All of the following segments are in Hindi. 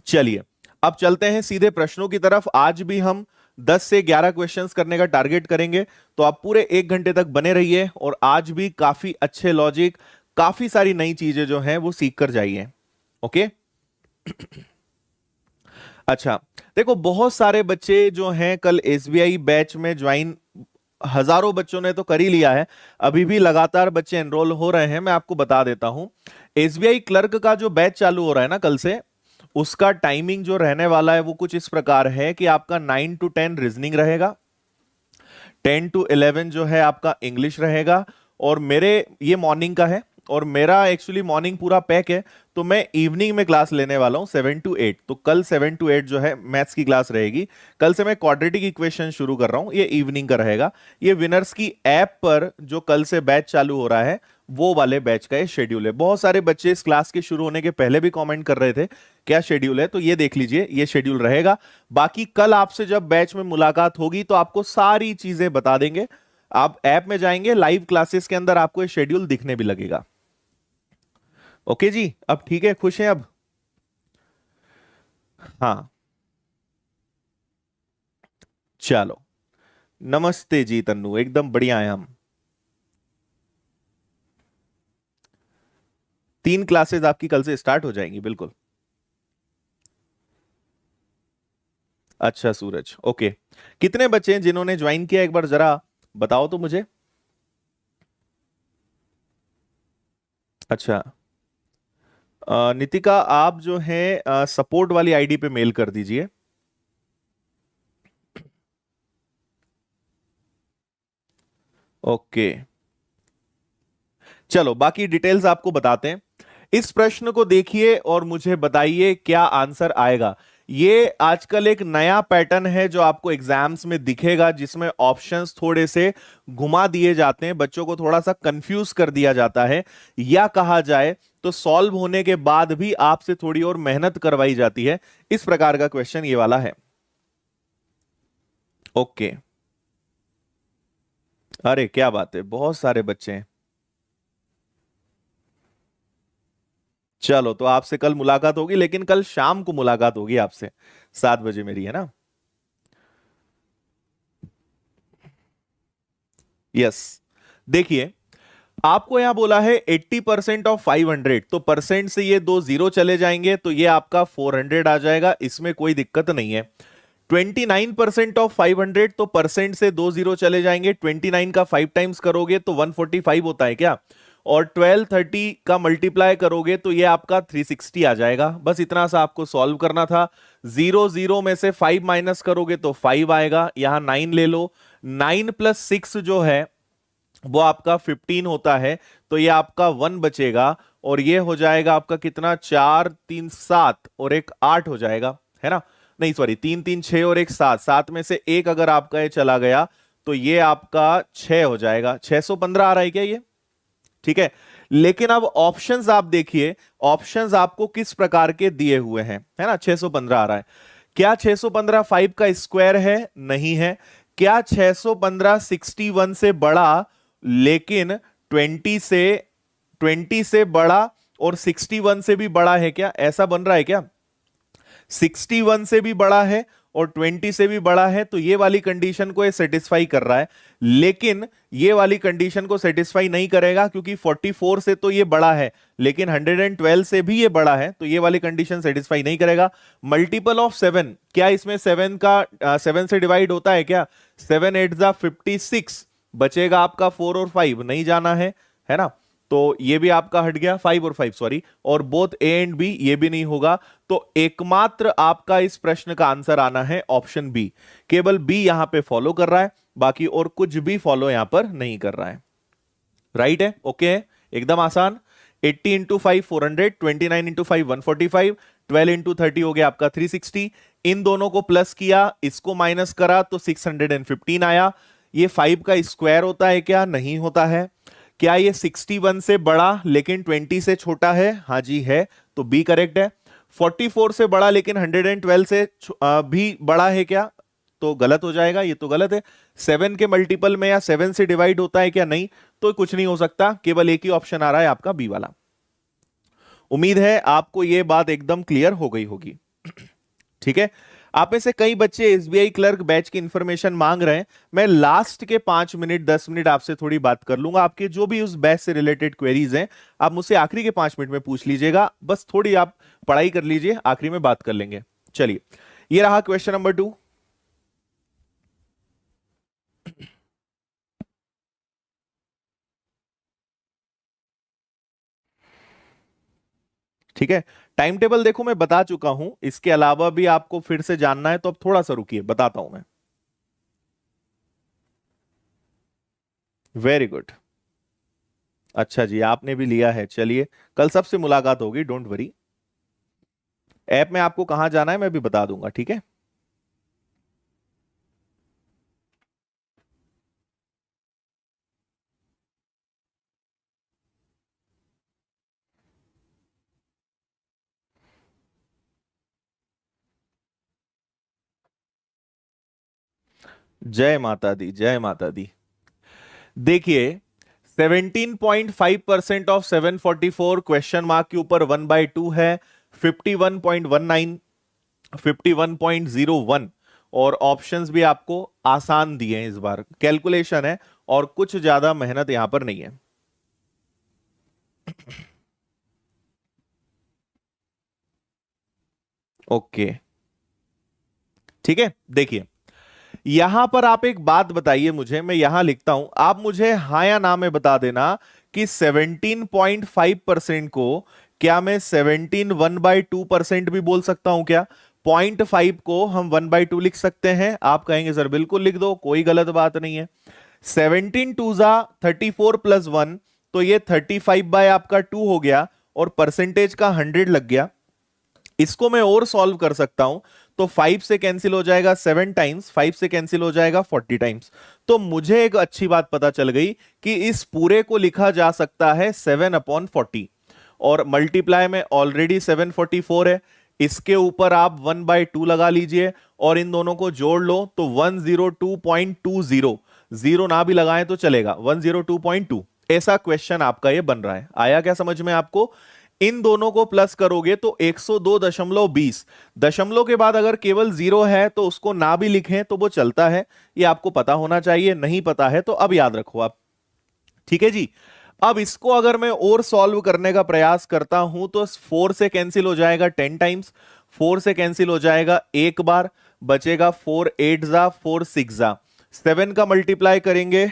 चलिए अब चलते हैं सीधे प्रश्नों की तरफ। आज भी हम 10 से 11 क्वेश्चंस करने का टारगेट करेंगे, तो आप पूरे 1 घंटे तक बने रहिए और आज भी काफी अच्छे लॉजिक, काफी सारी नई चीजें जो हैं वो सीख कर जाइए। ओके। अच्छा, देखो बहुत सारे बच्चे जो हैं कल एसबीआई बैच में ज्वाइन, हजारों बच्चों ने तो कर ही लिया है, अभी भी लगातार बच्चे एनरोल हो रहे हैं। मैं आपको बता देता हूं, एसबीआई क्लर्क का जो बैच चालू हो रहा है ना कल से, उसका टाइमिंग जो रहने वाला है वो कुछ इस प्रकार है कि आपका 9 to 10 रीजनिंग रहेगा, 10 to 11 जो है आपका इंग्लिश रहेगा, और मेरे ये मॉर्निंग का है और मेरा एक्चुअली मॉर्निंग पूरा पैक है, तो मैं इवनिंग में क्लास लेने वाला हूं 7 to 8। तो कल 7 to 8 जो है मैथ्स की क्लास रहेगी। कल से मैं क्वाड्रेटिक इक्वेशन शुरू कर रहा हूं, ये इवनिंग का रहेगा। ये विनर्स की ऐप पर जो कल से बैच चालू हो रहा है वो वाले बैच का ये शेड्यूल है। बहुत सारे बच्चे इस क्लास के शुरू होने के पहले भी कमेंट कर रहे थे क्या शेड्यूल है, तो ये देख लीजिए, ये शेड्यूल रहेगा। बाकी कल आपसे जब बैच में मुलाकात होगी तो आपको सारी चीजें बता देंगे। आप ऐप में जाएंगे, लाइव क्लासेस के अंदर आपको ये शेड्यूल दिखने भी लगेगा। ओके जी, अब ठीक है, खुश हैं अब? हाँ, चलो, नमस्ते जी तन्नू, एकदम बढ़िया है हम। 3 क्लासेस आपकी कल से स्टार्ट हो जाएंगी, बिल्कुल। अच्छा सूरज, ओके। कितने बच्चे हैं जिन्होंने ज्वाइन किया, एक बार जरा बताओ तो मुझे। अच्छा, नितिका आप जो है सपोर्ट वाली आईडी पे मेल कर दीजिए। ओके, चलो बाकी डिटेल्स आपको बताते हैं। इस प्रश्न को देखिए और मुझे बताइए क्या आंसर आएगा। ये आजकल एक नया पैटर्न है जो आपको एग्जाम्स में दिखेगा, जिसमें ऑप्शंस थोड़े से घुमा दिए जाते हैं, बच्चों को थोड़ा सा कंफ्यूज कर दिया जाता है, या कहा जाए तो सॉल्व होने के बाद भी आपसे थोड़ी और मेहनत करवाई जाती है। इस प्रकार का क्वेश्चन ये वाला है। ओके, अरे क्या बात है, बहुत सारे बच्चे हैं। चलो, तो आपसे कल मुलाकात होगी, लेकिन कल शाम को मुलाकात होगी आपसे, 7 बजे मेरी, है ना? यस। देखिए, आपको यहां बोला है 80% ऑफ 500, तो परसेंट से ये 2 जीरो चले जाएंगे तो ये आपका 400 आ जाएगा, इसमें कोई दिक्कत नहीं है। 29% ऑफ 500, तो परसेंट से 2 जीरो चले जाएंगे, 29 का 5 टाइम्स करोगे तो 145 होता है क्या, और 1230 का मल्टीप्लाई करोगे तो ये आपका 360 आ जाएगा। बस इतना सा आपको सॉल्व करना था। 0 0 में से 5 माइनस करोगे तो 5 आएगा, यहां 9 ले लो, 9 प्लस 6 जो है वो आपका 15 होता है, तो ये आपका 1 बचेगा, और ये हो जाएगा आपका कितना, 4 3 7 और एक 8 हो जाएगा, है ना? नहीं सॉरी, 3 3 6 और एक 7, 7 में से एक अगर आपका ये चला गया तो ये आपका 6 हो जाएगा। 615 आ रहा है क्या ये? ठीक है। लेकिन अब ऑप्शंस आप देखिए, ऑप्शंस आपको किस प्रकार के दिए हुए हैं, है ना? 615 आ रहा है। क्या 615 5 का स्क्वायर है? नहीं है। क्या 615 61 से बड़ा लेकिन 20 से बड़ा और 61 से भी बड़ा है क्या? ऐसा बन रहा है क्या? 61 से भी बड़ा है और 20 से भी बड़ा है, तो ये वाली कंडीशन को ये सेटिस्फाई कर रहा है। लेकिन ये वाली कंडीशन को सेटिस्फाई नहीं करेगा, क्योंकि 44 से तो ये बड़ा है लेकिन 112 से भी ये बड़ा है, तो ये वाली कंडीशन सेटिस्फाई नहीं करेगा। मल्टीपल ऑफ 7, क्या इसमें 7 का 7 से डिवाइड होता है क्या? 7 8 जा 56, बचेगा आपका 4 और 5, नहीं जाना है ना? तो ये भी आपका हट गया, 5 और 5 सॉरी, और बोथ ए एंड बी ये भी नहीं होगा। तो एकमात्र आपका इस प्रश्न का आंसर आना है ऑप्शन बी। केवल बी यहां पे फॉलो कर रहा है, बाकी और कुछ भी फॉलो यहां पर नहीं कर रहा है। राइट है? ओके है, एकदम आसान। 80 इंटू 5 400, 29 इंटू 5 145, 12 इंटू 30 हो गया आपका 360। इन दोनों को प्लस किया, इसको माइनस करा तो 615 आया। ये 5 का स्क्वायर होता है क्या? नहीं होता है। क्या ये 61 से बड़ा लेकिन 20 से छोटा है? हाँ जी है, तो बी करेक्ट है। 44 से बड़ा लेकिन 112 से भी बड़ा है क्या? तो गलत हो जाएगा, ये तो गलत है। 7 के मल्टीपल में या 7 से डिवाइड होता है क्या? नहीं, तो कुछ नहीं हो सकता, केवल एक ही ऑप्शन आ रहा है आपका बी वाला। उम्मीद है आपको यह बात एकदम क्लियर हो गई होगी। ठीक है, आप में से कई बच्चे एसबीआई क्लर्क बैच की इंफॉर्मेशन मांग रहे हैं। मैं लास्ट के 5 मिनट 10 मिनट आपसे थोड़ी बात कर लूंगा। आपके जो भी उस बैच से रिलेटेड क्वेरीज हैं आप मुझसे आखिरी के 5 मिनट में पूछ लीजिएगा। बस थोड़ी आप पढ़ाई कर लीजिए, आखिरी में बात कर लेंगे। चलिए, ये रहा क्वेश्चन नंबर 2। ठीक है, टाइम टेबल देखो मैं बता चुका हूं, इसके अलावा भी आपको फिर से जानना है तो अब थोड़ा सा रुकिए, बताता हूं मैं। वेरी गुड, अच्छा जी, आपने भी लिया है। चलिए, कल सबसे मुलाकात होगी, डोंट वरी। ऐप में आपको कहां जाना है मैं भी बता दूंगा, ठीक है। जय माता दी, जय माता दी। देखिए, 17.5% ऑफ 744 क्वेश्चन मार्क के ऊपर 1/2 है। 51.19, 51.01 और ऑप्शंस भी आपको आसान दिए हैं। इस बार कैलकुलेशन है और कुछ ज्यादा मेहनत यहां पर नहीं है। ओके, ठीक है। देखिए, यहां पर आप एक बात बताइए मुझे, मैं यहां लिखता हूं, आप मुझे हाँ या ना में बता देना कि 17.5% को क्या मैं 17 1/2% भी बोल सकता हूं क्या? 0.5 को हम 1/2 लिख सकते हैं? आप कहेंगे सर बिल्कुल लिख दो, कोई गलत बात नहीं है। 17 टू जा 34 प्लस 1, तो ये 35 बाय आपका 2 हो गया और परसेंटेज का 100 लग गया। इसको मैं और सॉल्व कर सकता हूं, तो 5 से कैंसिल हो जाएगा 7 टाइम्स, 5 से कैंसिल हो जाएगा 40 टाइम्स। तो मुझे एक अच्छी बात पता चल गई कि इस पूरे को लिखा जा सकता है 7/40, और मल्टीप्लाई में ऑलरेडी 744 है। इसके ऊपर आप 1/2 लगा लीजिए और इन दोनों को जोड़ लो तो 102.20, जीरो ना भी लगाएं तो चलेगा, 102.2। ऐसा क्वेश्चन आपका ये बन रहा है। आया क्या समझ में आपको? इन दोनों को प्लस करोगे तो 102.20। दशमलव के बाद अगर केवल जीरो है तो उसको ना भी लिखें तो वो चलता है, ये आपको पता होना चाहिए। नहीं पता है तो अब याद रखो आप, ठीक है जी। अब इसको अगर मैं और सॉल्व करने का प्रयास करता हूं तो 4 से कैंसिल हो जाएगा 10 टाइम्स, 4 से कैंसिल हो जाएगा एक बार, बचेगा 4 8 जा 4 6 जा, 7 का मल्टीप्लाई करेंगे,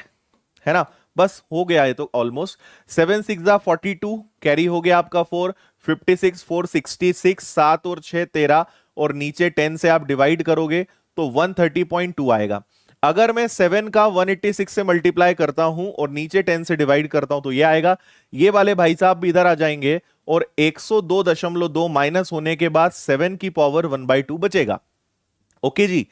है ना, बस हो गया है तो ऑलमोस्ट। 7 6 जा 42, कैरी हो गया आपका 4, 56 4 66, 7 और 6 13, और नीचे 10 से आप डिवाइड करोगे तो 130.2 आएगा। अगर मैं 7 का 186 से मल्टीप्लाई करता हूं और नीचे 10 से डिवाइड करता हूं तो ये आएगा। ये वाले भाई साहब भी इधर आ जाएंगे और 102.2 माइनस होने के बाद 7 की पावर 1/2 बचेगा। ओके जी,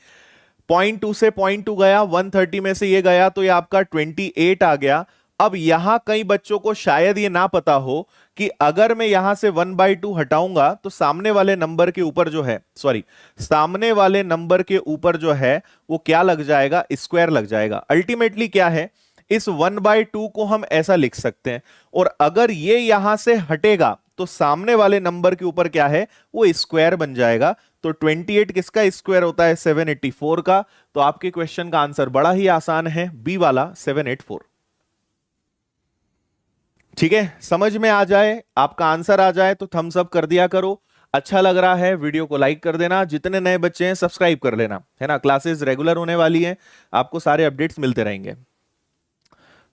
0.2 से 0.2 गया, 130 में से ये गया तो ये आपका 28 आ गया। अब यहां कई बच्चों को शायद ये ना पता हो कि अगर मैं यहां से 1/2 हटाऊंगा तो सामने वाले नंबर के ऊपर जो है, सॉरी, सामने वाले नंबर के ऊपर जो है वो क्या लग जाएगा? स्क्वायर लग जाएगा। अल्टीमेटली क्या है, इस 1/2 को हम ऐसा लिख सकते हैं, और अगर ये यहां से हटेगा तो सामने वाले नंबर के ऊपर क्या है, वो स्क्वायर बन जाएगा। तो 28 किसका स्क्वायर होता है? 784 का। तो आपके क्वेश्चन का आंसर बड़ा ही आसान है, बी वाला 784। ठीक है, समझ में आ जाए, आपका आंसर आ जाए तो थम्स अप कर दिया करो। अच्छा लग रहा है वीडियो को लाइक कर देना, जितने नए बच्चे हैं सब्सक्राइब कर लेना, है ना। क्लासेस रेगुलर होने वाली हैं, आपको सारे अपडेट्स मिलते रहेंगे।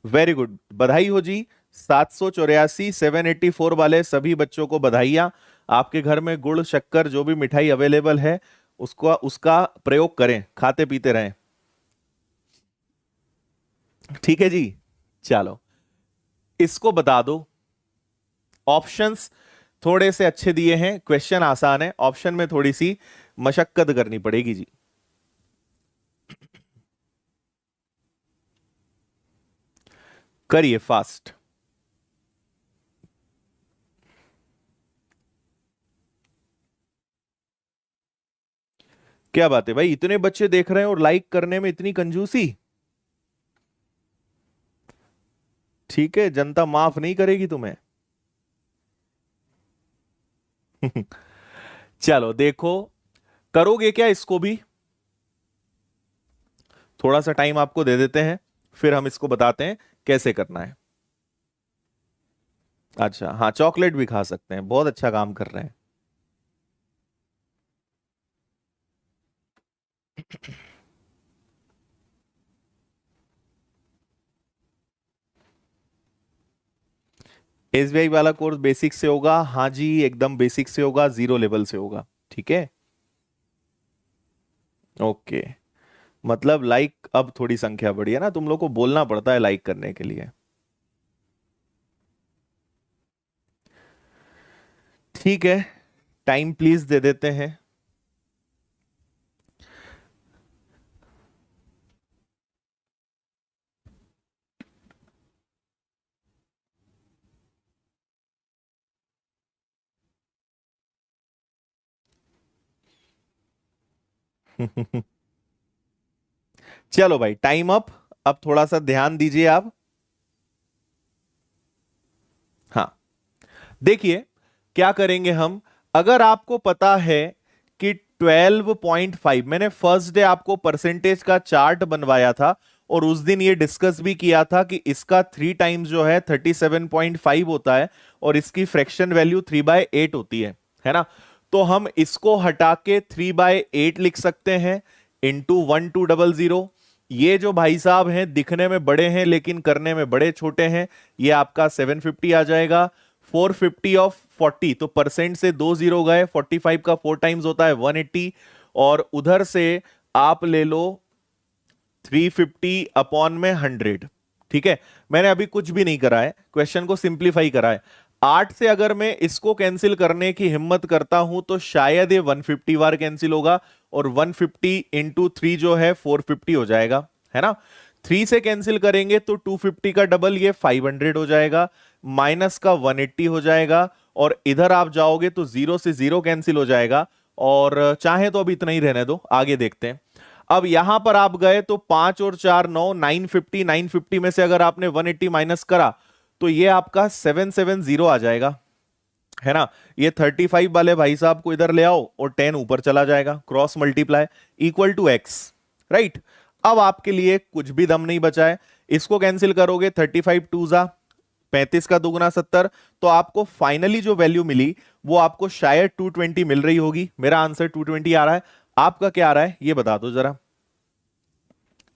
वेरी गुड, बधाई हो जी। 784 784 वाले सभी बच्चों को बधाइयां। आपके घर में गुड़ शक्कर जो भी मिठाई अवेलेबल है उसको उसका प्रयोग करें, खाते पीते रहें। ठीक है जी, चलो इसको बता दो। ऑप्शंस थोड़े से अच्छे दिए हैं, क्वेश्चन आसान है, ऑप्शन में थोड़ी सी मशक्कत करनी पड़ेगी जी। करिए फास्ट। क्या बात है भाई, इतने बच्चे देख रहे हैं और लाइक करने में इतनी कंजूसी। ठीक है, जनता माफ नहीं करेगी तुम्हें। चलो देखो, करोगे क्या इसको भी? थोड़ा सा टाइम आपको दे देते हैं, फिर हम इसको बताते हैं कैसे करना है। अच्छा हाँ, चॉकलेट भी खा सकते हैं, बहुत अच्छा काम कर रहे हैं। एसबीआई वाला कोर्स बेसिक से होगा? हाँ जी, एकदम बेसिक से होगा, जीरो लेवल से होगा। ठीक है, ओके। मतलब लाइक अब थोड़ी संख्या बढ़ी है ना, तुम लोग को बोलना पड़ता है लाइक करने के लिए। ठीक है, टाइम प्लीज दे देते हैं। चलो भाई, टाइम अप। अब थोड़ा सा ध्यान दीजिए आप। हाँ, देखिए क्या करेंगे हम। अगर आपको पता है कि 12.5, मैंने फर्स्ट डे आपको परसेंटेज का चार्ट बनवाया था और उस दिन ये डिस्कस भी किया था कि इसका 3 टाइम्स जो है 37.5 होता है और इसकी फ्रैक्शन वैल्यू 3/8 होती है ना। तो हम इसको हटा के 3/8 लिख सकते हैं, इंटू 1200। ये जो भाई साहब हैं दिखने में बड़े हैं लेकिन करने में बड़े छोटे हैं, ये आपका 750 आ जाएगा। 450 ऑफ 40, तो परसेंट से 2 जीरो गए, 45 का 4 टाइम्स होता है 180। और उधर से आप ले लो 350 अपॉन में 100। ठीक है, मैंने अभी कुछ भी नहीं करा है, क्वेश्चन को सिंप्लीफाई करा है। 8 से अगर मैं इसको कैंसिल करने की हिम्मत करता हूं तो शायद ये 150 बार कैंसिल होगा, और 150 इंटू 3 जो है 450 हो जाएगा, है ना। 3 से कैंसिल करेंगे तो 250 का डबल ये 500 हो जाएगा, माइनस का 180 हो जाएगा, और इधर आप जाओगे तो जीरो से जीरो कैंसिल हो जाएगा। और चाहे तो अभी इतना ही रहने दो, आगे देखते हैं। अब यहां पर आप गए तो 5 और 4 9, 950, 950 में से अगर आपने 180 माइनस करा तो ये आपका 770 आ जाएगा, है ना। ये 35 वाले भाई साहब को इधर ले आओ और 10 ऊपर चला जाएगा, cross multiply equal to x, right. अब आपके लिए कुछ भी दम नहीं बचा है, इसको कैंसिल करोगे 35 टू जा 35 का दुगुना 70, तो आपको फाइनली जो वैल्यू मिली वो आपको शायद 220 मिल रही होगी। मेरा आंसर 220 आ रहा है, आपका क्या आ रहा है ये बता दो जरा।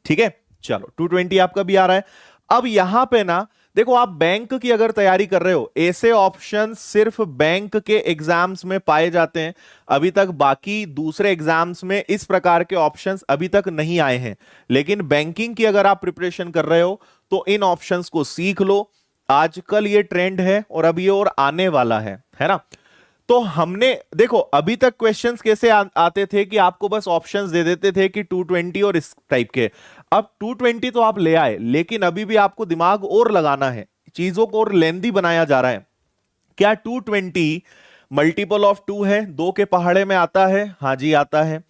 ठीक है, चलो 220 आपका भी आ रहा है। अब यहां पे ना देखो, आप बैंक की अगर तैयारी कर रहे हो, ऐसे ऑप्शन सिर्फ बैंक के एग्जाम्स में पाए जाते हैं। अभी तक बाकी दूसरे एग्जाम्स में इस प्रकार के ऑप्शंस अभी तक नहीं आए हैं। लेकिन बैंकिंग की अगर आप प्रिपरेशन कर रहे हो तो इन ऑप्शंस को सीख लो। आजकल ये ट्रेंड है और अब ये और आने वाला है ना। तो हमने देखो अभी तक क्वेश्चंस कैसे आते थे कि आपको बस ऑप्शंस दे देते थे कि 220 और इस टाइप के। अब 220 तो आप ले आए, लेकिन अभी भी आपको दिमाग और लगाना है, चीजों को और लेंदी बनाया जा रहा है। क्या 220 मल्टीपल ऑफ 2 है, 2 के पहाड़े में आता है? हाँ जी आता है।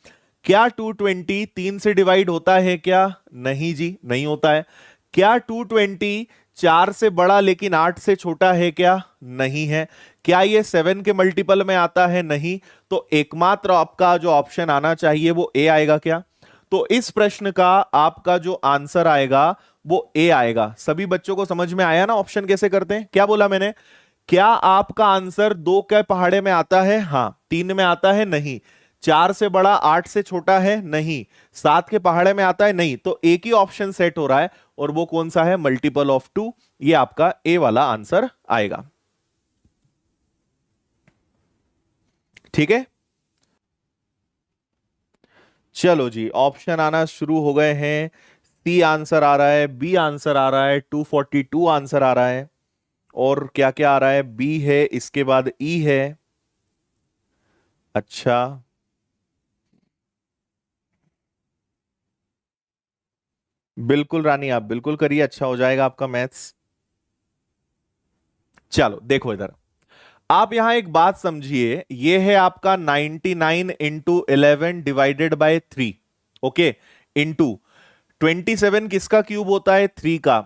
क्या 220 3 से डिवाइड होता है क्या? नहीं जी, नहीं होता है। क्या 220 4 से बड़ा लेकिन 8 से छोटा है क्या? नहीं है। क्या ये 7 के मल्टीपल में आता है? नहीं। तो एकमात्र आपका जो ऑप्शन आना चाहिए वो ए आएगा क्या? तो इस प्रश्न का आपका जो आंसर आएगा वो ए आएगा। सभी बच्चों को समझ में आया ना ऑप्शन कैसे करते हैं? क्या बोला मैंने? क्या आपका आंसर 2 के पहाड़े में आता है? हाँ। 3 में आता है? नहीं। 4 से बड़ा 8 से छोटा है? नहीं। 7 के पहाड़े में आता है? नहीं। तो एक ही ऑप्शन सेट हो रहा है, और वो कौन सा है? Multiple of 2। ये आपका ए वाला आंसर आएगा। ठीक है, चलो जी, ऑप्शन आना शुरू हो गए हैं। सी आंसर आ रहा है, बी आंसर आ रहा है, 242 आंसर आ रहा है। और क्या क्या आ रहा है, बी है, इसके बाद ई है। अच्छा, बिल्कुल रानी, आप बिल्कुल करिए, अच्छा हो जाएगा आपका मैथ्स। चलो देखो इधर, आप यहां एक बात समझिए, ये है आपका 99 into 11 divided by 3। Okay, into 27 किसका क्यूब होता है, 3 का।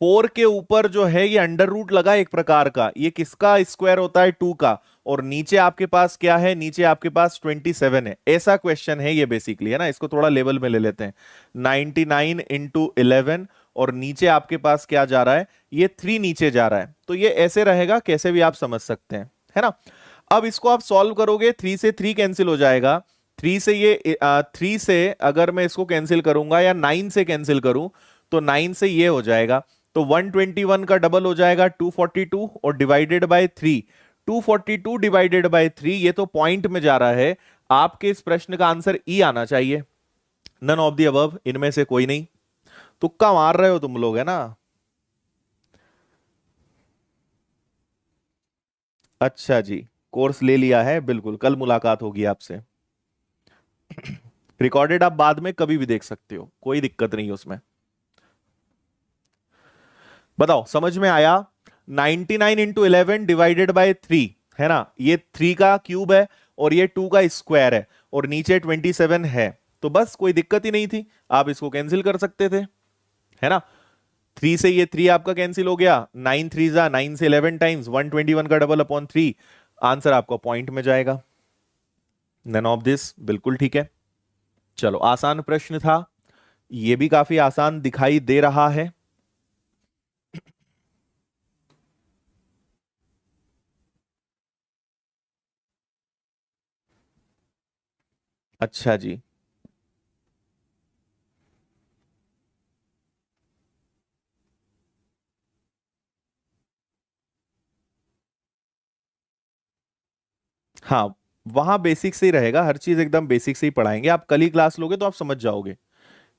4 के ऊपर जो है ये अंडर रूट लगा एक प्रकार का, ये किसका स्क्वायर होता है, 2 का। और नीचे आपके पास क्या है, नीचे आपके पास 27 है। ऐसा क्वेश्चन है ये बेसिकली, है ना। इसको थोड़ा लेवल में ले लेते हैं, 99 इंटू 11, और नीचे आपके पास क्या जा रहा है, ये 3 नीचे जा रहा है। तो ये ऐसे रहेगा, कैसे भी आप समझ सकते हैं, है ना। अब इसको आप सॉल्व करोगे, 3 से 3 कैंसिल हो जाएगा। 3 से ये 3 से अगर मैं इसको कैंसिल करूंगा, या 9 से कैंसिल करूं, तो 9 से ये हो जाएगा। तो 121 का डबल हो जाएगा 242, और डिवाइडेड बाय 3, 242 डिवाइडेड बाय 3, ये तो पॉइंट में जा रहा है। आपके इस प्रश्न का आंसर ई आना चाहिए। नन ऑफ द अबव, इनमें से कोई नहीं। तुक्का मार रहे हो तुम लोग, है ना। अच्छा जी, कोर्स ले लिया है, बिल्कुल कल मुलाकात होगी आपसे। रिकॉर्डेड आप बाद में कभी भी देख सकते हो, कोई दिक्कत नहीं है उसमें। बताओ समझ में आया। 99 नाइन इंटू 11 डिवाइडेड बाई 3, है ना। ये 3 का क्यूब है, और ये 2 का स्क्वायर है, और नीचे 27 है। तो बस कोई दिक्कत ही नहीं थी, आप इसको कैंसिल कर सकते थे, है ना। 3 से ये 3 आपका कैंसिल हो गया, 9 3 जा 9 से 11 टाइम्स 121 का डबल अपॉन 3, आंसर आपका पॉइंट में जाएगा। नन ऑफ दिस, बिल्कुल ठीक है। चलो, आसान प्रश्न था, ये भी काफी आसान दिखाई दे रहा है। अच्छा जी, हाँ, वहां बेसिक से ही रहेगा, हर चीज एकदम बेसिक से ही पढ़ाएंगे। आप कल ही क्लास लोगे तो आप समझ जाओगे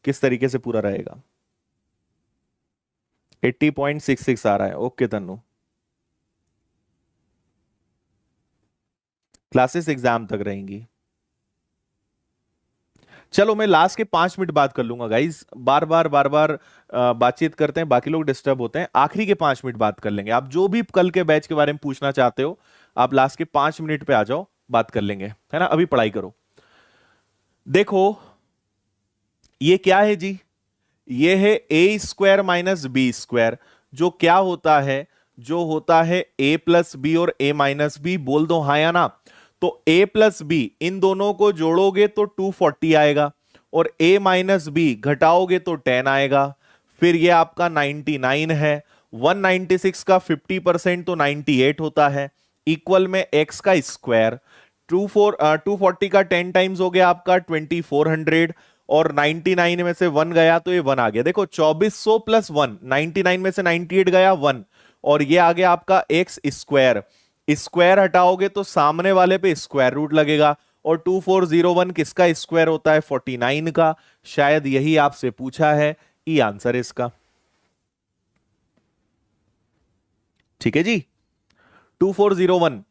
किस तरीके से पूरा रहेगा। 80.66 आ रहा है, ओके तन्नू। क्लासेस एग्जाम तक रहेंगी। चलो, मैं लास्ट के 5 मिनट बात कर लूंगा गाइज, बार बार बातचीत करते हैं, बाकी लोग डिस्टर्ब होते हैं। आखिरी के 5 मिनट बात कर लेंगे, आप जो भी कल के बैच के बारे में पूछना चाहते हो, आप लास्ट के 5 मिनट पे आ जाओ, बात कर लेंगे, है ना। अभी पढ़ाई करो। देखो, ये क्या है जी, ये है ए स्क्वायर माइनस बी स्क्वायर। जो क्या होता है, जो होता है ए प्लस बी और ए माइनस बी, बोल दो हाँ या ना। तो ए प्लस बी, इन दोनों को जोड़ोगे तो 240 आएगा, और ए माइनस बी घटाओगे तो 10 आएगा। फिर ये आपका 99 है। 196 का 50% तो 98 होता है, इक्वल में एक्स का स्क्वायर। 240 का 10 टाइम्स हो गया आपका 2400, और 99 में से 1 गया तो ये 1 आ गया। देखो, 2400 प्लस 1, 99 में से 98 गया 1, और ये आ गया आपका एक्स स्क्वायर। स्क्वायर हटाओगे तो सामने वाले पे स्क्वायर रूट लगेगा, और 2401 किसका स्क्वायर होता है, 49 का। शायद यही आपसे पूछा है, ई आंसर इसका। ठीक है जी, 2401।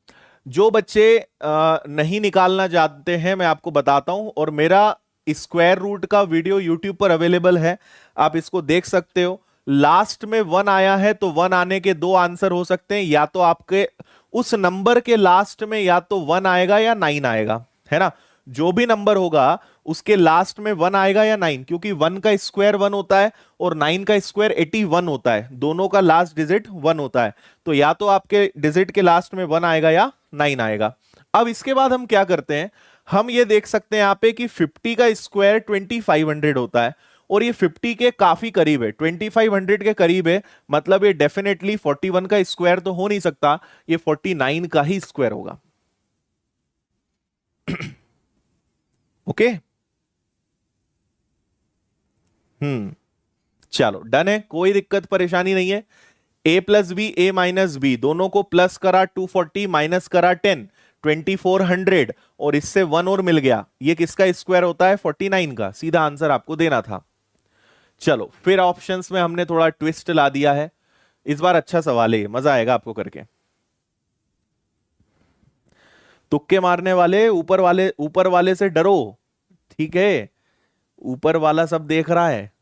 जो बच्चे नहीं निकालना जानते हैं, मैं आपको बताता हूं, और मेरा स्क्वायर रूट का वीडियो यूट्यूब पर अवेलेबल है, आप इसको देख सकते हो। लास्ट में 1 आया है, तो 1 आने के दो आंसर हो सकते हैं, या तो आपके उस नंबर के लास्ट में या तो 1 आएगा या 9 आएगा, है ना। जो भी नंबर होगा उसके लास्ट में 1 आएगा या 9, क्योंकि 1 का स्क्वायर 1 होता है, और 9 का स्क्वायर 81 होता है, दोनों का लास्ट डिजिट 1 होता है। तो या तो आपके डिजिट के लास्ट में 1 आएगा या 9 आएगा। अब इसके बाद हम क्या करते हैं, हम ये देख सकते हैं यहां पे कि 50 का स्क्वायर 2500 होता है, और ये 50 के काफी करीब है, 2500 के करीब है। मतलब ये डेफिनेटली 41 का स्क्वायर तो हो नहीं सकता, ये 49 का ही स्क्वायर होगा। ओके, चलो डन है, कोई दिक्कत परेशानी नहीं है। ए प्लस बी, ए माइनस बी, दोनों को प्लस करा 240, माइनस करा 10, 2400, और इससे 1 और मिल गया। ये किसका स्क्वायर होता है, 49 का। सीधा आंसर आपको देना था। चलो, फिर ऑप्शंस में हमने थोड़ा ट्विस्ट ला दिया है। इस बार अच्छा सवाल है, मजा आएगा आपको करके। तुक्के मारने वाले ऊपर वाले से डरो, ठीक है? ऊपर वाला सब देख रहा है।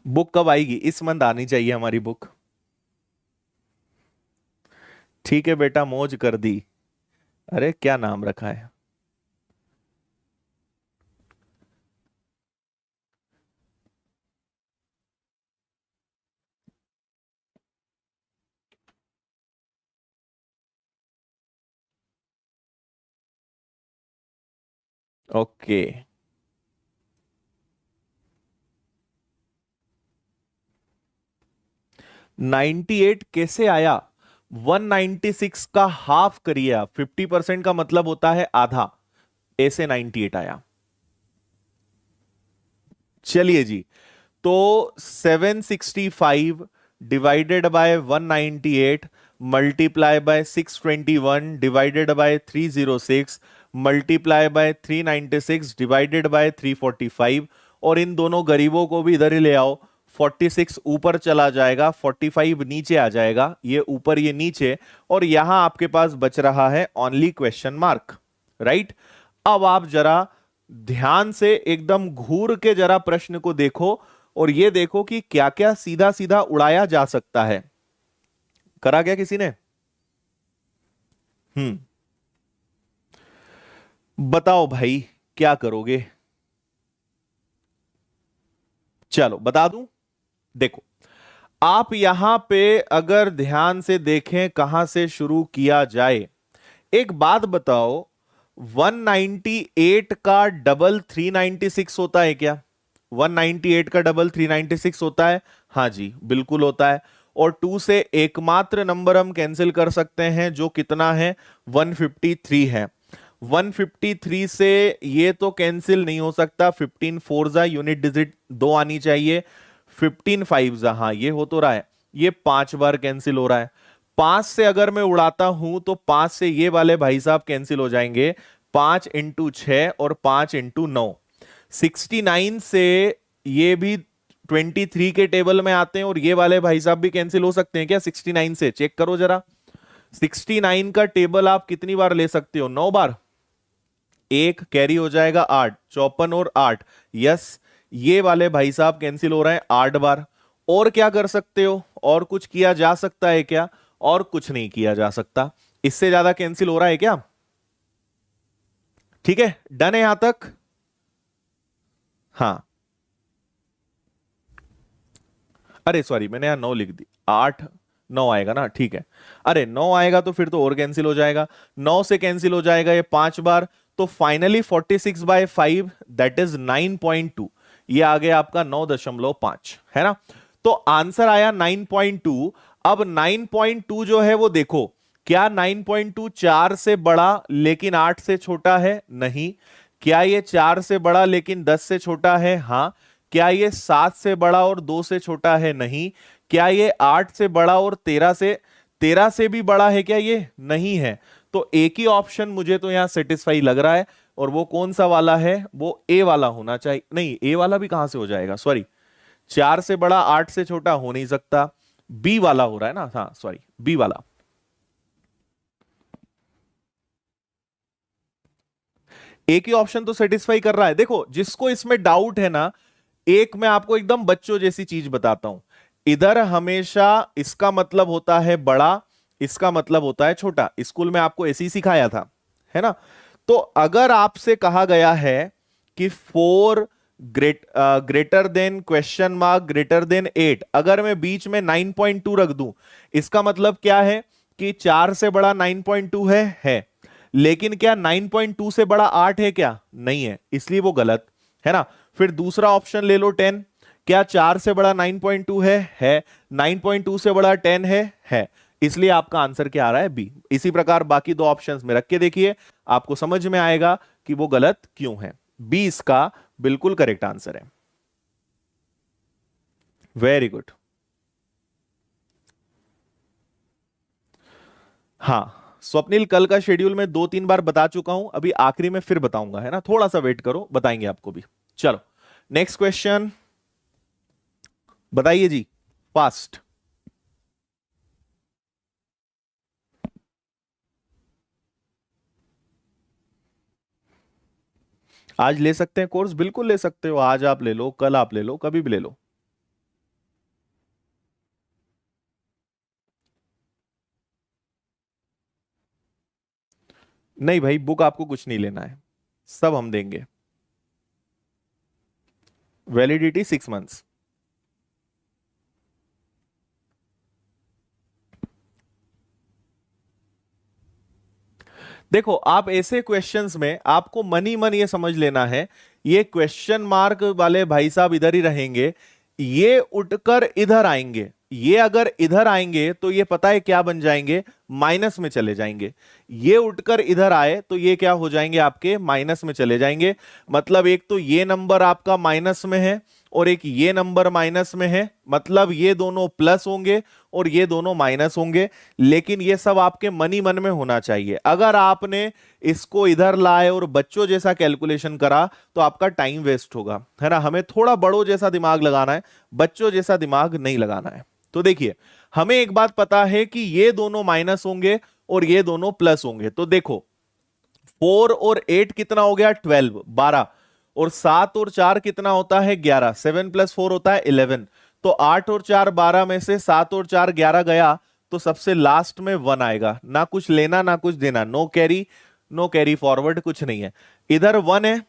बुक कब आएगी? इस मंथ आनी चाहिए हमारी बुक। ठीक है बेटा, मौज कर दी। अरे क्या नाम रखा है? ओके। 98 कैसे आया? 196 का हाफ करिए आप, 50% का मतलब होता है आधा, ऐसे 98 आया। चलिए जी, तो 765 divided by 198 multiply by 621 divided by 306 multiply by 396 divided by 345, और इन दोनों गरीबों को भी इधर ही ले आओ। 46 ऊपर चला जाएगा, 45 नीचे आ जाएगा, ये ऊपर ये नीचे, और यहां आपके पास बच रहा है ओनली क्वेश्चन मार्क, राइट? अब आप जरा ध्यान से एकदम घूर के जरा प्रश्न को देखो, और ये देखो कि क्या क्या सीधा सीधा उड़ाया जा सकता है। करा क्या किसी ने? हम्म। बताओ भाई, क्या करोगे? चलो बता दूं। देखो, आप यहां पे अगर ध्यान से देखें कहां से शुरू किया जाए। एक बात बताओ, 198 का डबल 396 होता है क्या? 198 का डबल 396 होता है? हाँ जी, बिल्कुल होता है। और 2 से एकमात्र नंबर हम कैंसिल कर सकते हैं, जो कितना है? 153 है। 153 से ये तो कैंसिल नहीं हो सकता, 15 फोर जा यूनिट डिजिट 2 आनी चाहिए, 15 फाइव जा, हाँ ये हो तो रहा है, ये 5 बार कैंसिल हो रहा है। 5 से अगर मैं उड़ाता हूं तो 5 से ये वाले भाई साहब कैंसिल हो जाएंगे, 5 × 6 और 5 × 9, 69 से ये भी 23 के टेबल में आते हैं, और ये वाले भाई साहब भी कैंसिल हो सकते हैं क्या 69 से? चेक करो जरा, 69 का टेबल आप कितनी बार ले सकते हो? 9 बार। एक कैरी हो जाएगा 8, 54 और 8, यस, ये वाले भाई साहब कैंसिल हो रहे हैं 8 बार। और क्या कर सकते हो? और कुछ किया जा सकता है क्या? और कुछ नहीं किया जा सकता, इससे ज्यादा कैंसिल हो रहा है क्या? ठीक है, डन है यहां तक? हाँ। अरे सॉरी, मैंने यहां 9 लिख दी, 8 9 आएगा ना, ठीक है। अरे 9 आएगा तो फिर तो और कैंसिल हो जाएगा, 9 से कैंसिल हो जाएगा ये 5 बार, तो फाइनली 46/5 दैट इज 9.2, ये आ गया आपका 9.5, है ना? तो आंसर आया 9.2। अब 9.2 जो है वो देखो, क्या 9.2 4 से बड़ा लेकिन 8 से छोटा है? नहीं। क्या ये 4 से बड़ा लेकिन 10 से छोटा है? हाँ। क्या ये 7 से बड़ा और 2 से छोटा है? नहीं। क्या ये 8 से बड़ा और 13 से भी बड़ा है क्या? ये नहीं है। तो एक ही ऑप्शन मुझे तो यहां सेटिस्फाई लग रहा है, और वो कौन सा वाला है? वो ए वाला होना चाहिए। नहीं, ए वाला भी कहां से हो जाएगा, सॉरी, 4 से बड़ा 8 से छोटा हो नहीं सकता, बी वाला हो रहा है ना, हाँ सॉरी, बी वाला। एक ही ऑप्शन तो सेटिस्फाई कर रहा है। देखो, जिसको इसमें डाउट है ना, एक मैं आपको एकदम बच्चों जैसी चीज बताता हूं। इधर हमेशा इसका मतलब होता है बड़ा, इसका मतलब होता है छोटा, स्कूल में आपको ऐसे ही सिखाया था, है ना? तो अगर आपसे कहा गया है कि 4 greater than question mark greater than 8, अगर मैं बीच में 9.2 रख दूं, इसका मतलब क्या है? कि 4 से बड़ा 9.2 है, लेकिन क्या 9.2 से बड़ा 8 है क्या? नहीं है, इसलिए वो गलत है ना। फिर दूसरा ऑप्शन ले लो 10, क्या 4 से बड़ा 9.2 है, 9.2 से बड़ा 10 है, इसलिए आपका आंसर क्या आ रहा है? बी। इसी प्रकार बाकी दो ऑप्शंस में रख के देखिए, आपको समझ में आएगा कि वो गलत क्यों है। बी इसका बिल्कुल करेक्ट आंसर है। Very good. हाँ, स्वप्निल कल का शेड्यूल में 2-3 बार बता चुका हूं, अभी आखिरी में फिर बताऊंगा, है ना, थोड़ा सा वेट करो, बताएंगे आपको भी। चलो नेक्स्ट क्वेश्चन बताइए जी, फास्ट। आज ले सकते हैं कोर्स, बिल्कुल ले सकते हो, आज आप ले लो, कल आप ले लो, कभी भी ले लो। नहीं भाई, बुक आपको कुछ नहीं लेना है, सब हम देंगे। Validity 6 months. देखो आप ऐसे क्वेश्चंस में आपको मनी मन ये समझ लेना है, ये क्वेश्चन मार्क वाले भाई साहब इधर ही रहेंगे, ये उठकर इधर आएंगे, ये अगर इधर आएंगे तो ये पता है क्या बन जाएंगे, माइनस में चले जाएंगे। ये उठकर इधर आए तो ये क्या हो जाएंगे, आपके माइनस में चले जाएंगे। मतलब एक तो ये नंबर आपका माइनस में है और एक ये नंबर माइनस में है, मतलब ये दोनों प्लस होंगे और ये दोनों माइनस होंगे। लेकिन ये सब आपके मनी मन में होना चाहिए। अगर आपने इसको इधर लाए और बच्चों जैसा कैलकुलेशन करा तो आपका टाइम वेस्ट होगा, है ना। हमें थोड़ा बड़ों जैसा दिमाग लगाना है, बच्चों जैसा दिमाग नहीं लगाना है। तो देखिए, हमें एक बात पता है कि ये दोनों माइनस होंगे और ये दोनों प्लस होंगे। तो देखो 4 और 8 कितना हो गया, 12, 12, और 7 और 4 कितना होता है, 11, 7 + 4 होता है 11। तो 8 और 4 12 में से 7 और 4 11 गया, तो सबसे लास्ट में 1 आएगा। ना कुछ लेना ना कुछ देना, no carry, no carry forward, कुछ नहीं है। इधर 1 है,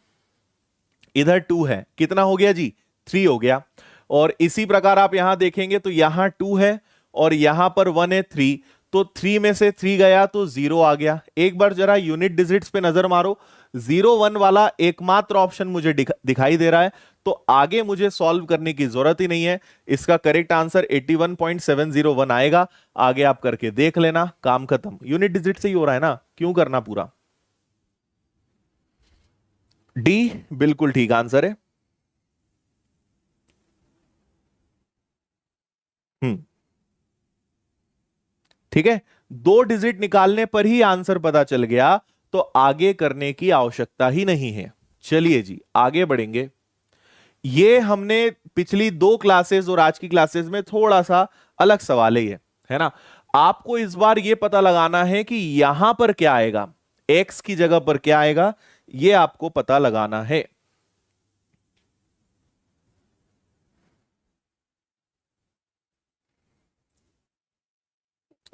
इधर 2 है, कितना हो गया जी, 3 हो गया। और इसी प्रकार आप यहां देखेंगे तो यहां 2 है और यहां पर 1 है, 3, तो 3 में से 3 गया तो 0 आ गया। एक बार जरा यूनिट डिजिट्स पे नजर मारो, 0 1 वाला एकमात्र ऑप्शन मुझे दिखाई दे रहा है, तो आगे मुझे सॉल्व करने की जरूरत ही नहीं है। इसका करेक्ट आंसर 81.701 आएगा। आगे आप करके देख लेना, काम खत्म। यूनिट डिजिट से ही हो रहा है ना, क्यों करना पूरा। डी बिल्कुल ठीक आंसर है। हम्म, ठीक है, 2 डिजिट निकालने पर ही आंसर पता चल गया, तो आगे करने की आवश्यकता ही नहीं है। चलिए जी आगे बढ़ेंगे। ये हमने पिछली 2 क्लासेस और आज की क्लासेस में थोड़ा सा अलग सवाल है ना। आपको इस बार ये पता लगाना है कि यहां पर क्या आएगा, एक्स की जगह पर क्या आएगा, ये आपको पता लगाना है।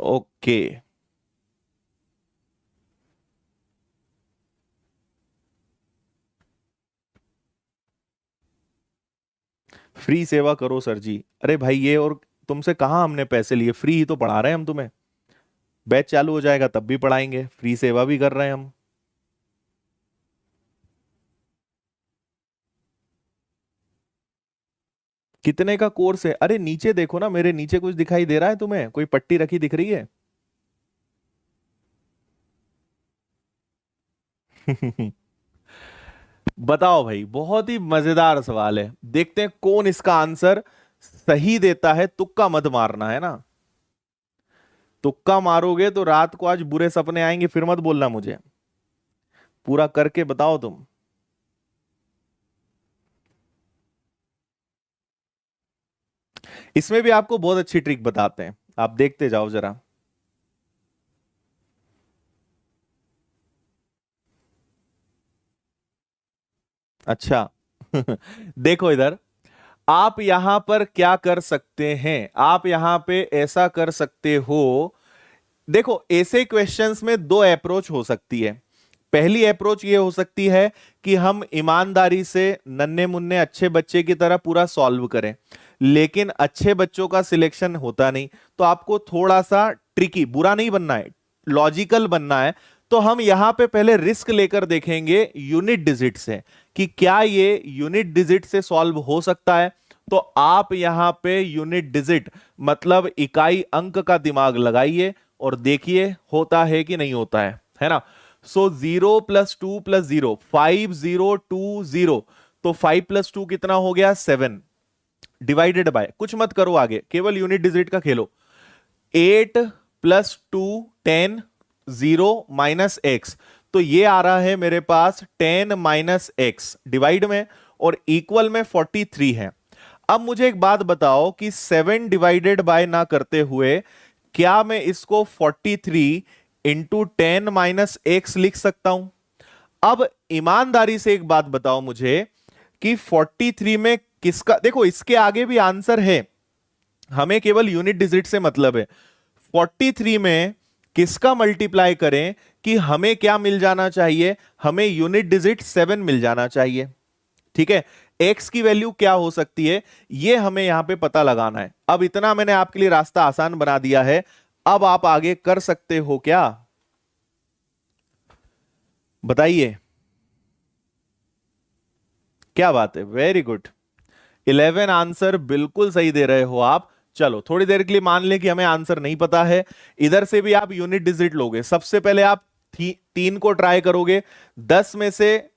ओके, फ्री सेवा करो सर जी। अरे भाई ये, और तुमसे कहा हमने पैसे लिए, फ्री ही तो पढ़ा रहे हैं हम तुम्हें। बैच चालू हो जाएगा तब भी पढ़ाएंगे, फ्री सेवा भी कर रहे हैं हम। कितने का कोर्स है, अरे नीचे देखो ना, मेरे नीचे कुछ दिखाई दे रहा है तुम्हें, कोई पट्टी रखी दिख रही है। बताओ भाई, बहुत ही मजेदार सवाल है, देखते हैं कौन इसका आंसर सही देता है। तुक्का मत मारना, है ना। तुक्का मारोगे तो रात को आज बुरे सपने आएंगे, फिर मत बोलना मुझे, पूरा करके बताओ तुम। इसमें भी आपको बहुत अच्छी ट्रिक बताते हैं, आप देखते जाओ जरा। अच्छा। देखो इधर, आप यहां पर क्या कर सकते हैं, आप यहां पे ऐसा कर सकते हो। देखो ऐसे क्वेश्चंस में 2 अप्रोच हो सकती है। पहली अप्रोच ये हो सकती है कि हम ईमानदारी से नन्हे मुन्ने अच्छे बच्चे की तरह पूरा सॉल्व करें, लेकिन अच्छे बच्चों का सिलेक्शन होता नहीं, तो आपको थोड़ा सा ट्रिकी, बुरा नहीं बनना है, लॉजिकल बनना है। तो हम यहां पे पहले रिस्क लेकर देखेंगे यूनिट डिजिट से कि क्या ये यूनिट डिजिट से सॉल्व हो सकता है। तो आप यहां पे यूनिट डिजिट मतलब इकाई अंक का दिमाग लगाइए और देखिए होता है कि नहीं होता है ना। सो 0 + 2 + 0, 5020, तो 5 + 2 कितना हो गया, 7, डिवाइडेड बाय, कुछ मत करो आगे, केवल यूनिट डिजिट का खेलो। 8 + 2 10, 0 माइनस एक्स, तो ये आ रहा है मेरे पास 10 माइनस एक्स डिवाइड में, और इक्वल में 43 है। अब मुझे एक बात बताओ कि 7 डिवाइडेड बाय ना करते हुए क्या मैं इसको 43 इंटू 10 माइनस एक्स लिख सकता हूं? अब ईमानदारी से एक बात बताओ मुझे कि 43 में किसका, देखो इसके आगे भी आंसर है, हमें केवल यूनिट डिजिट से मतलब है। 43 में किसका मल्टीप्लाई करें कि हमें क्या मिल जाना चाहिए, हमें यूनिट डिजिट 7 मिल जाना चाहिए। ठीक है, x की वैल्यू क्या हो सकती है ये हमें यहां पे पता लगाना है। अब इतना मैंने आपके लिए रास्ता आसान बना दिया है, अब आप आगे कर सकते हो क्या, बताइए। क्या बात है, वेरी गुड, 11 आंसर बिल्कुल सही दे रहे हो आप। चलो थोड़ी देर के लिए मान लें कि हमें आंसर नहीं पता है, इधर से भी आप यूनिट डिजिट लोगे। सबसे पहले आप 3 को ट्राई करोगे, 10 में से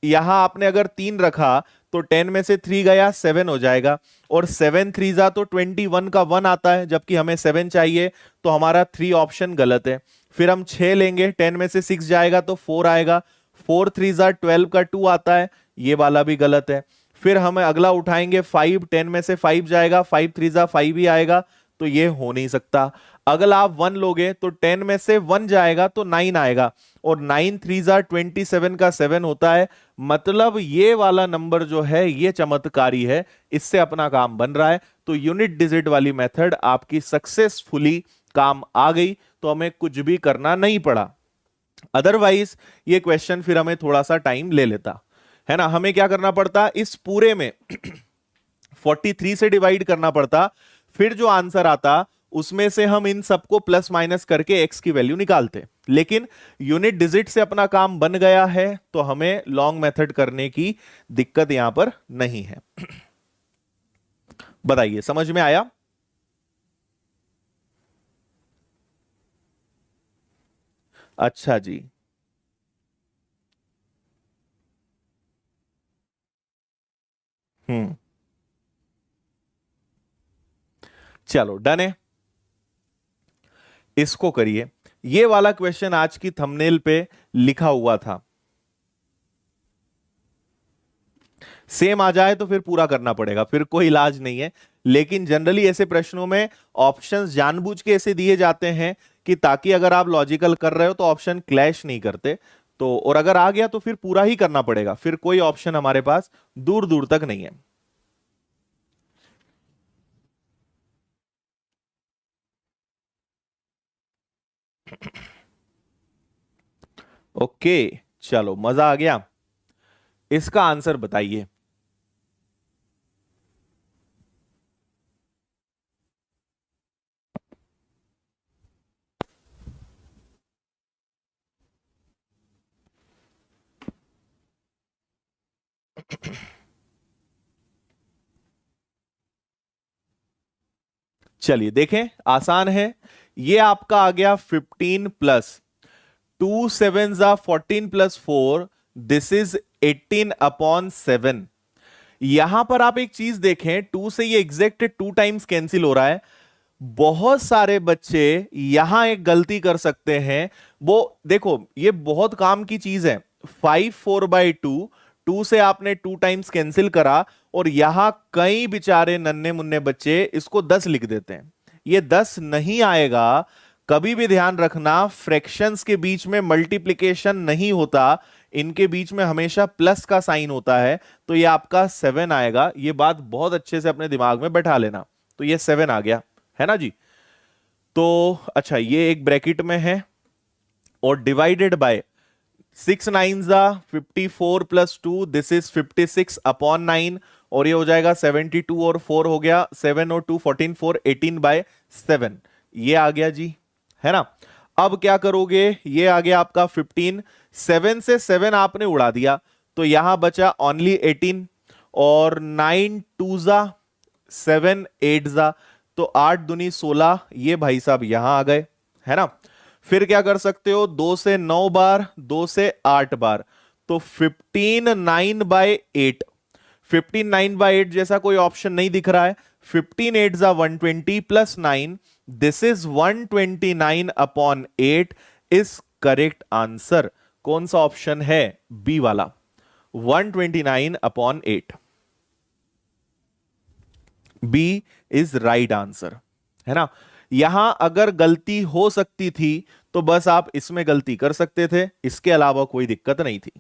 यहां आपने अगर 3 रखा तो 10 में से 3 गया 7 हो जाएगा, और 7 3 जा तो 21 का 1 आता है, जबकि हमें 7 चाहिए, तो हमारा 3 ऑप्शन गलत है। फिर हम 6 लेंगे, 10 में से 6 जाएगा तो 4 आएगा, 4 3 जा 12 का 2 आता है, ये वाला भी गलत है। फिर हम अगला उठाएंगे 5, 10 में से 5 जाएगा, 5 3 जा 5 ही आएगा, तो ये हो नहीं सकता। अगर आप 1 लोगे तो 10 में से 1 जाएगा तो 9 आएगा, और 9 3 जा 27 का 7 होता है। मतलब ये वाला नंबर जो है ये चमत्कारी है, इससे अपना काम बन रहा है। तो यूनिट डिजिट वाली मेथड आपकी सक्सेसफुली काम आ गई, तो हमें कुछ भी करना नहीं पड़ा। अदरवाइज ये क्वेश्चन फिर हमें थोड़ा सा टाइम ले लेता है ना, हमें क्या करना पड़ता, इस पूरे में 43 से डिवाइड करना पड़ता, फिर जो आंसर आता उसमें से हम इन सबको प्लस माइनस करके x की वैल्यू निकालते। लेकिन यूनिट डिजिट से अपना काम बन गया है, तो हमें लॉन्ग मेथड करने की दिक्कत यहां पर नहीं है। बताइए, समझ में आया? अच्छा जी, हम्म, चलो डन है, इसको करिए। ये वाला क्वेश्चन आज की थंबनेल पे लिखा हुआ था, सेम आ जाए तो फिर पूरा करना पड़ेगा, फिर कोई इलाज नहीं है। लेकिन जनरली ऐसे प्रश्नों में ऑप्शंस जानबूझ के ऐसे दिए जाते हैं कि ताकि अगर आप लॉजिकल कर रहे हो तो ऑप्शन क्लैश नहीं करते। तो और अगर आ गया तो फिर पूरा ही करना पड़ेगा, फिर कोई ऑप्शन हमारे पास दूर दूर तक नहीं है। ओके, चलो मजा आ गया। इसका आंसर बताइए। चलिए देखें, आसान है। ये आपका आ गया 15 प्लस 2 7 जा 14 प्लस 4, दिस इज 18 अपॉन 7। यहां पर आप एक चीज देखें, 2 से ये एग्जैक्ट 2 टाइम्स कैंसिल हो रहा है। बहुत सारे बच्चे यहां एक गलती कर सकते हैं, वो देखो ये बहुत काम की चीज है। 5 4/2, 2 से आपने 2 टाइम्स कैंसिल करा, और यहां कई बेचारे नन्हे मुन्ने बच्चे इसको 10 लिख देते हैं। ये 10 नहीं आएगा। कभी भी ध्यान रखना, फ्रैक्शंस के बीच में मल्टीप्लिकेशन नहीं होता, इनके बीच में हमेशा प्लस का साइन होता है। तो ये आपका 7 आएगा, ये बात बहुत अच्छे से अपने दिमाग में बैठा लेना। तो ये 7 आ गया, है ना जी। तो अच्छा, ये एक ब्रैकेट में है, और डिवाइडेड बाय 6 9 जा 54 प्लस 2, दिस इज 56 अपॉन 9, और ये हो जाएगा 72, और 4 हो गया 7 और 2 14, 4 18/7, ये आ गया जी, है ना। अब क्या करोगे, ये आ गया आपका 15, 7 से 7 आपने उड़ा दिया, तो यहां बचा ओनली 18, और 9 2 जा 7 8 जा, तो 8 दूनी 16, ये भाई साहब यहां आ गए, है ना। फिर क्या कर सकते हो, 2 से 9 बार, 2 से 8 बार, तो 15 9/8, 15 9/8 जैसा कोई ऑप्शन नहीं दिख रहा है। 15 8 120 plus 9, this is 129 upon 8, is correct answer कौन सा ऑप्शन है? बी वाला, 129/8। बी इज राइट आंसर, है ना। यहां अगर गलती हो सकती थी तो बस आप इसमें गलती कर सकते थे, इसके अलावा कोई दिक्कत नहीं थी।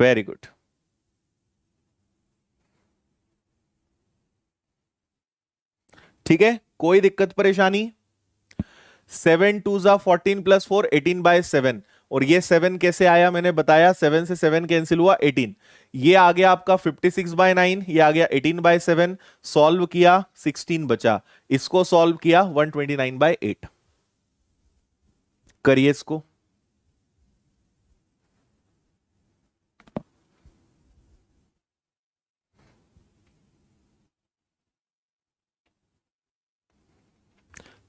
Very good. ठीक है, कोई दिक्कत परेशानी? 7 2 + 14 + 4 18/7। और ये 7 कैसे आया मैंने बताया, 7 से 7 कैंसिल हुआ 18। ये आ गया आपका 56/9, ये आ गया 18/7। सॉल्व किया 16 बचा, इसको सॉल्व किया 129/8। करिए इसको।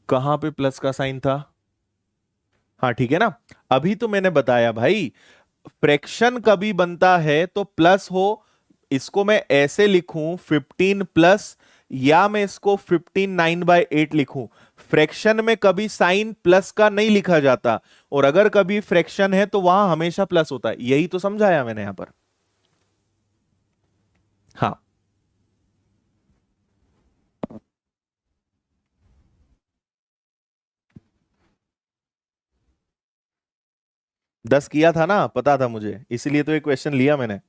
कहां पे प्लस का साइन था? हाँ ठीक है ना। अभी तो मैंने बताया भाई, फ्रैक्शन कभी बनता है तो प्लस हो, इसको मैं ऐसे लिखूं 15 प्लस, या मैं इसको 15/9/8 लिखूं। फ्रैक्शन में कभी साइन प्लस का नहीं लिखा जाता, और अगर कभी फ्रैक्शन है तो वहां हमेशा प्लस होता है, यही तो समझाया मैंने यहां पर। हाँ, दस किया था ना, पता था मुझे, इसीलिए तो एक क्वेश्चन लिया मैंने।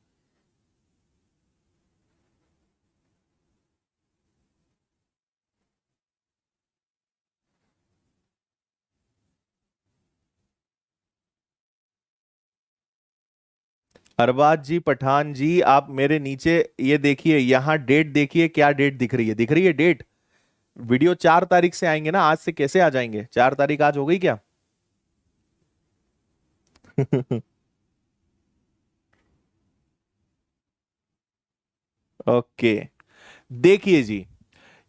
अरबाज जी, पठान जी, आप मेरे नीचे ये देखिए, यहां डेट देखिए, क्या डेट दिख रही है? दिख रही है डेट? वीडियो 4 तारीख से आएंगे ना, आज से कैसे आ जाएंगे? 4 तारीख आज हो गई क्या? ओके, देखिए जी,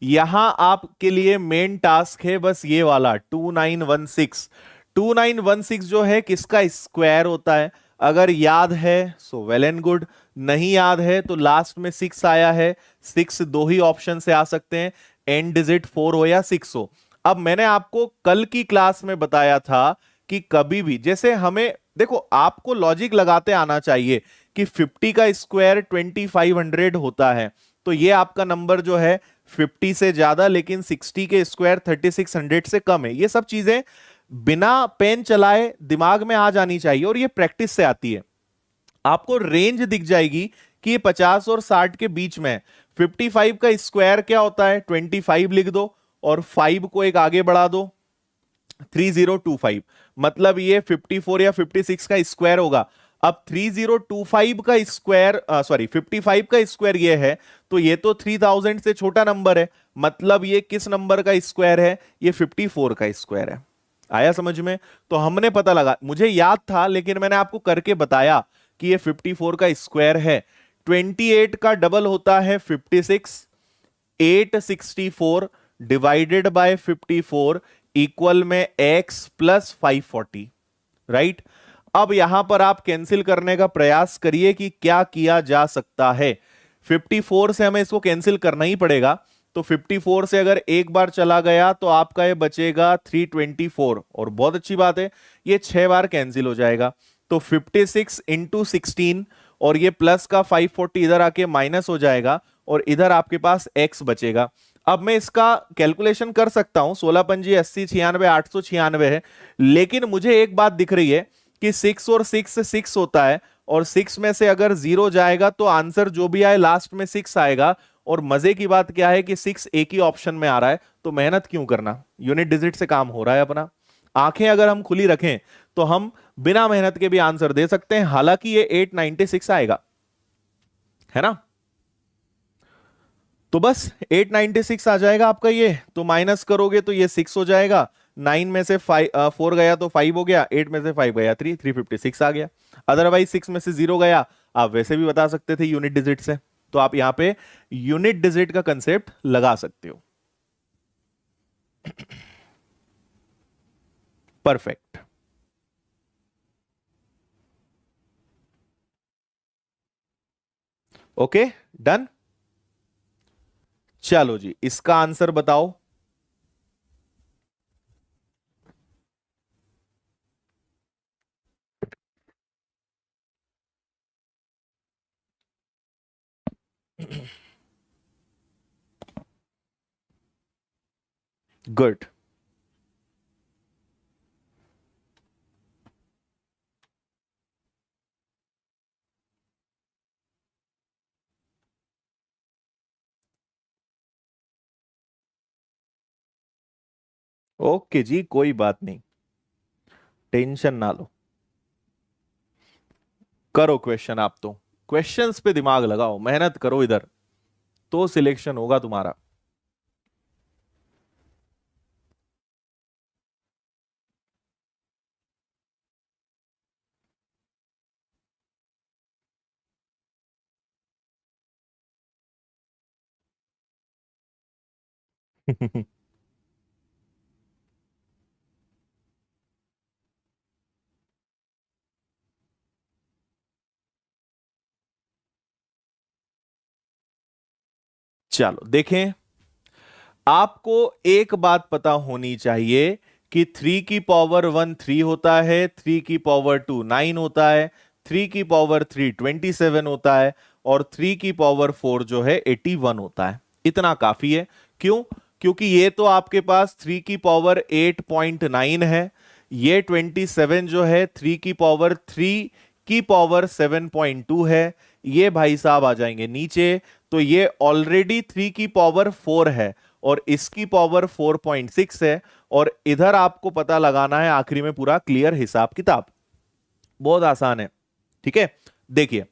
यहां आपके लिए मेन टास्क है बस ये वाला 2916। 2916 जो है किसका स्क्वायर होता है? अगर याद है सो वेल एंड गुड, नहीं याद है तो लास्ट में 6 आया है। 6 दो ही ऑप्शन से आ सकते हैं, एंड डिजिट 4 हो या 6 हो। अब मैंने आपको कल की क्लास में बताया था कि कभी भी जैसे हमें, देखो आपको लॉजिक लगाते आना चाहिए कि 50 का स्क्वायर 2500 होता है, तो ये आपका नंबर जो है 50 से ज्यादा, लेकिन 60 के स्क्वायर 3600 से कम है। ये सब चीजें बिना पेन चलाए दिमाग में आ जानी चाहिए, और ये प्रैक्टिस से आती है। आपको रेंज दिख जाएगी कि ये 50 और 60 के बीच में है। 55 का स्क्वायर क्या होता है? 25 लिख दो और 5 को एक आगे बढ़ा दो, 3025। मतलब ये 54 या 56 का स्क्वायर होगा। अब 3025 का स्क्वायर, सॉरी 55 का स्क्वायर ये है, तो ये तो 3000 से छोटा नंबर है, मतलब ये किस नंबर का स्क्वायर है? ये 54 का स्क्वायर है। आया समझ में? तो हमने पता लगा, मुझे याद था लेकिन मैंने आपको करके बताया कि ये 54 का स्क्वायर है। 28 का डबल होता है 56। 864 डिवाइडेड बाय 54 इक्वल में x प्लस 540, राइट। अब यहां पर आप कैंसिल करने का प्रयास करिए कि क्या किया जा सकता है। 54 से हमें इसको कैंसिल करना ही पड़ेगा, तो 54 से अगर एक बार चला गया तो आपका ये बचेगा 324, और बहुत अच्छी बात है ये 6 बार कैंसिल हो जाएगा। तो 56 इंटू 16, और ये प्लस का 540 इधर आके माइनस हो जाएगा, और इधर आपके पास x बचेगा। अब मैं इसका कैलकुलेशन कर सकता हूं, 16 पंजी 80 96 896 है, लेकिन मुझे एक बात दिख रही है कि 6 और 6 6 होता है, और 6 में से अगर 0 जाएगा तो आंसर जो भी आए लास्ट में 6 आएगा। और मजे की बात क्या है कि 6 एक ही ऑप्शन में आ रहा है, तो मेहनत क्यों करना, यूनिट डिजिट से काम हो रहा है अपना। आंखें अगर हम खुली रखें तो हम बिना मेहनत के भी आंसर दे सकते हैं, हालांकि ये 896 आएगा, है ना। तो बस 896 आ जाएगा आपका ये, तो माइनस करोगे तो ये 6 हो जाएगा। 9 में से 4 गया तो 5 हो गया, 8 में से 5 गया 356 आ गया। अदरवाइज 6 में से 0 गया, आप वैसे भी बता सकते थे यूनिट डिजिट से, तो आप यहां पे यूनिट डिजिट का कंसेप्ट लगा सकते हो। परफेक्ट। Okay, done. चलो जी, इसका आंसर बताओ। गुड। ओके जी, कोई बात नहीं, टेंशन ना लो। करो क्वेश्चन, आप तो क्वेश्चंस पे दिमाग लगाओ, मेहनत करो इधर, तो सिलेक्शन होगा तुम्हारा। चलो देखें, आपको एक बात पता होनी चाहिए कि 3 की पावर 1 3 होता है, 3 की पावर 2 9 होता है, 3 की पावर 3 27 होता है, और 3 की पावर 4 जो है 81 होता है। इतना काफी है। क्यों? क्योंकि ये तो आपके पास 3 की पावर 8.9 है, ये 27 जो है 3 की पावर 3 की पावर 7.2 है, ये भाई साहब आ जाएंगे नीचे। तो ये ऑलरेडी 3 की पावर 4 है और इसकी पावर 4.6 है, और इधर आपको पता लगाना है आखिरी में पूरा क्लियर हिसाब किताब। बहुत आसान है, ठीक है। देखिए,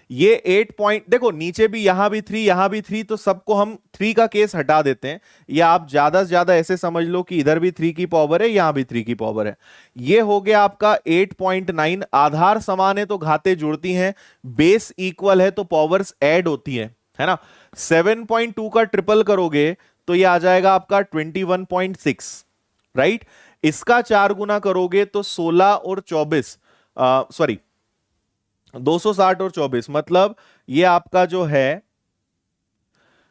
ये 8 पॉइंट, देखो नीचे भी, यहां भी 3, यहां भी 3, तो सबको हम 3 का केस हटा देते हैं, या आप ज्यादा से ज्यादा ऐसे समझ लो कि इधर भी 3 की पावर है, यहां भी 3 की पावर है। ये हो गया आपका 8.9। आधार समान है तो घाते जुड़ती हैं, बेस इक्वल है तो पावर्स ऐड होती हैं, है ना। 7.2 का ट्रिपल करोगे तो ये आ जाएगा आपका 21.6, राइट। इसका 4 गुना करोगे तो 16 और 24, सॉरी 260 और 24, मतलब ये आपका जो है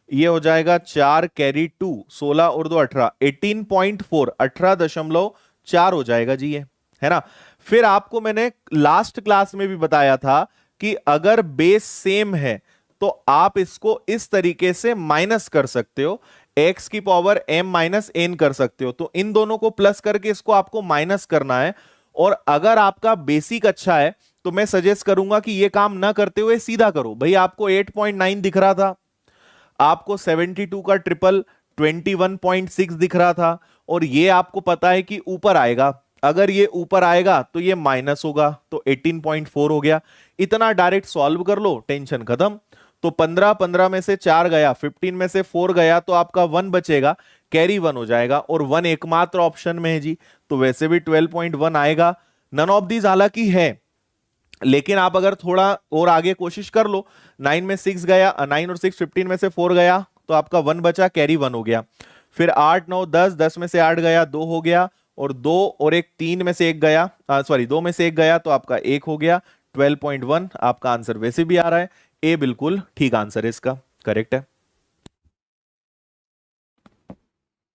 ये हो जाएगा 4 कैरी 2, 16 और 2 18, 18.4, 18.4 हो जाएगा जी, ये है ना। फिर आपको मैंने लास्ट क्लास में भी बताया था कि अगर बेस सेम है तो आप इसको इस तरीके से माइनस कर सकते हो, x⁻m - n कर सकते हो। तो इन दोनों को प्लस करके इसको आपको माइनस करना है। और अगर आपका बेसिक अच्छा है तो मैं सजेस्ट करूंगा कि ये काम ना करते हुए सीधा करो। भाई आपको 8.9 दिख रहा था, आपको 72 का ट्रिपल 21.6 दिख रहा था, और ये आपको पता है कि ऊपर आएगा। अगर ये ऊपर आएगा तो ये माइनस होगा, तो 18.4 हो गया। इतना डायरेक्ट सॉल्व कर लो, टेंशन खत्म। तो 15 15 में से 4 गया, 15 में से 4 गया, तो आपका 1 बचेगा, कैरी 1 हो जाएगा, और 1 एकमात्र ऑप्शन में है जी, तो वैसे भी 12.1 आएगा। नन ऑफ दीज हालांकि है, लेकिन आप अगर थोड़ा और आगे कोशिश कर लो, 9 में 6 गया, 9 और 6 15 में से 4 गया, तो आपका 1 बचा, कैरी 1 हो गया। फिर 8 9 10, 10 में से 8 गया, 2 हो गया, और 2 और 1 3 में से 1 गया, सॉरी 2 में से 1 गया, तो आपका 1 हो गया। 12.1 आपका आंसर वैसे भी आ रहा है, ए बिल्कुल ठीक आंसर है इसका, करेक्ट है।